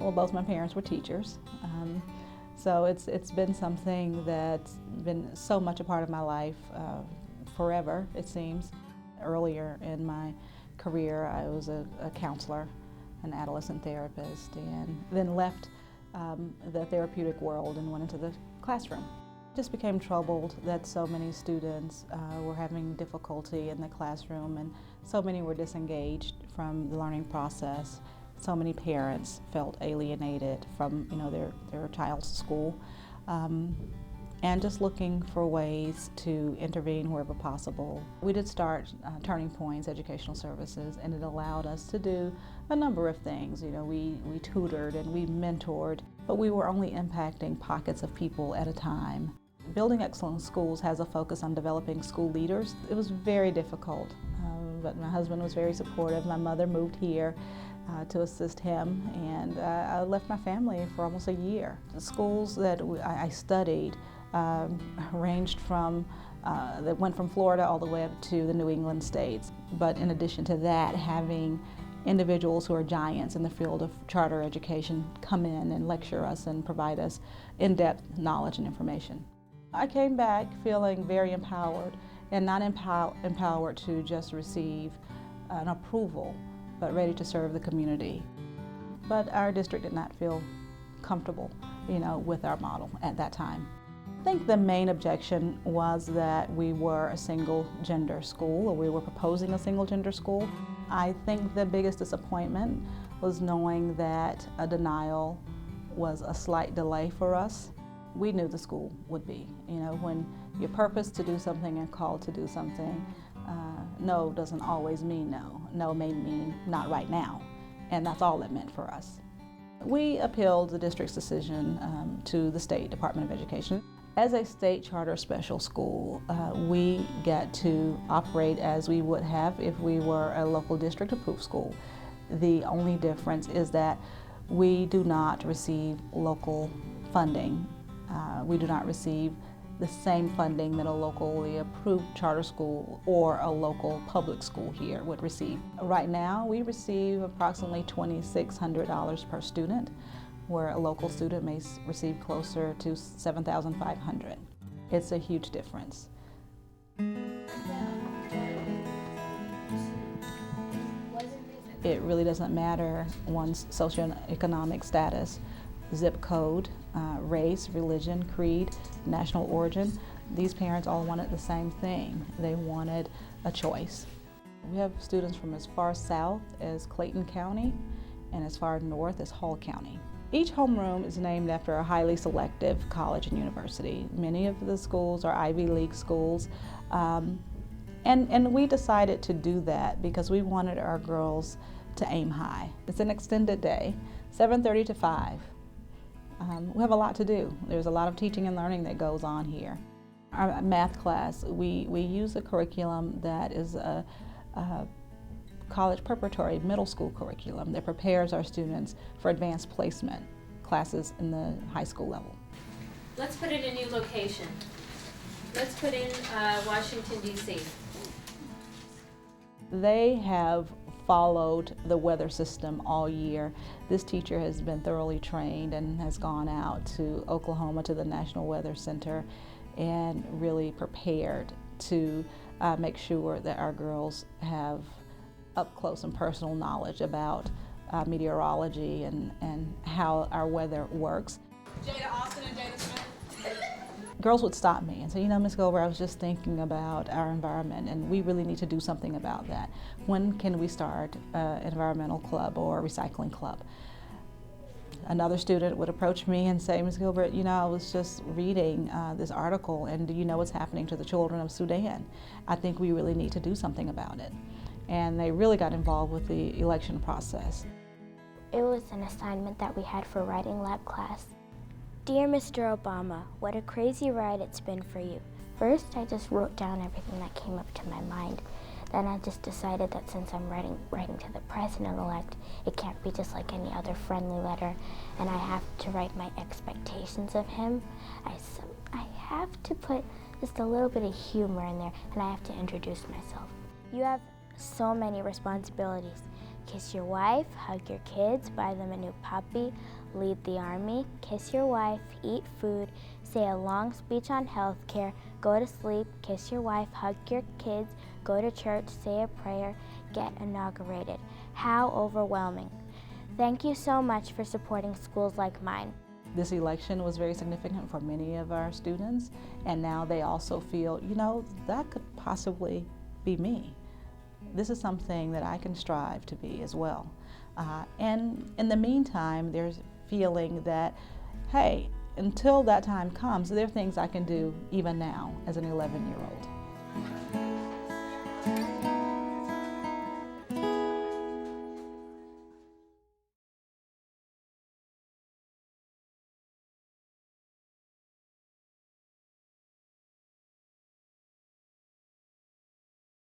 Well, both my parents were teachers, so it's been something that's been so much a part of my life forever, it seems. Earlier in my career, I was a counselor, an adolescent therapist, and then left the therapeutic world and went into the classroom. Just became troubled that so many students were having difficulty in the classroom, and so many were disengaged from the learning process. So many parents felt alienated from their child's school, and just looking for ways to intervene wherever possible. We did start Turning Points Educational Services, and it allowed us to do a number of things. We tutored and we mentored, but we were only impacting pockets of people at a time. Building Excellent Schools has a focus on developing school leaders. It was very difficult, but my husband was very supportive. My mother moved here to assist him, and I left my family for almost a year. The schools that I studied ranged from, that went from Florida all the way up to the New England states. But in addition to that, having individuals who are giants in the field of charter education come in and lecture us and provide us in-depth knowledge and information. I came back feeling very empowered, and not empowered to just receive an approval, but ready to serve the community. But our district did not feel comfortable, with our model at that time. I think the main objection was that we were a single gender school, or we were proposing a single gender school. I think the biggest disappointment was knowing that a denial was a slight delay for us. We knew the school would be. When you're purposed to do something and called to do something, no doesn't always mean no. No may mean not right now, and that's all it meant for us. We appealed the district's decision to the State Department of Education. As a state charter special school, we get to operate as we would have if we were a local district approved school. The only difference is that we do not receive local funding. We do not receive the same funding that a locally approved charter school or a local public school here would receive. Right now, we receive approximately $2,600 per student, where a local student may receive closer to $7,500. It's a huge difference. It really doesn't matter one's socioeconomic status, zip code, race, religion, creed, national origin. These parents all wanted the same thing. They wanted a choice. We have students from as far south as Clayton County and as far north as Hall County. Each homeroom is named after a highly selective college and university. Many of the schools are Ivy League schools, and we decided to do that because we wanted our girls to aim high. It's an extended day, 7:30 to 5. We have a lot to do. There's a lot of teaching and learning that goes on here. Our math class, we use a curriculum that is a college preparatory middle school curriculum that prepares our students for advanced placement classes in the high school level. Let's put it in a new location. Let's put in Washington, D.C. They have followed the weather system all year. This teacher has been thoroughly trained and has gone out to Oklahoma to the National Weather Center and really prepared to make sure that our girls have up close and personal knowledge about meteorology and how our weather works. Jada Austin and Jada Smith. Girls would stop me and say, Ms. Gover, I was just thinking about our environment and we really need to do something about that. When can we start an environmental club or a recycling club? Another student would approach me and say, Ms. Gilbert, I was just reading this article, and do you know what's happening to the children of Sudan? I think we really need to do something about it. And they really got involved with the election process. It was an assignment that we had for writing lab class. Dear Mr. Obama, what a crazy ride it's been for you. First, I just wrote down everything that came up to my mind. Then I just decided that since I'm writing to the president-elect, it can't be just like any other friendly letter, and I have to write my expectations of him. I have to put just a little bit of humor in there, and I have to introduce myself. You have so many responsibilities. kiss your wife, hug your kids, buy them a new puppy, lead the army, kiss your wife, eat food, say a long speech on health care, go to sleep, kiss your wife, hug your kids, go to church, say a prayer, get inaugurated. How overwhelming. Thank you so much for supporting schools like mine. This election was very significant for many of our students, and now they also feel, that could possibly be me. This is something that I can strive to be as well. And in the meantime, there's feeling that, hey, until that time comes, there are things I can do even now as an 11-year-old.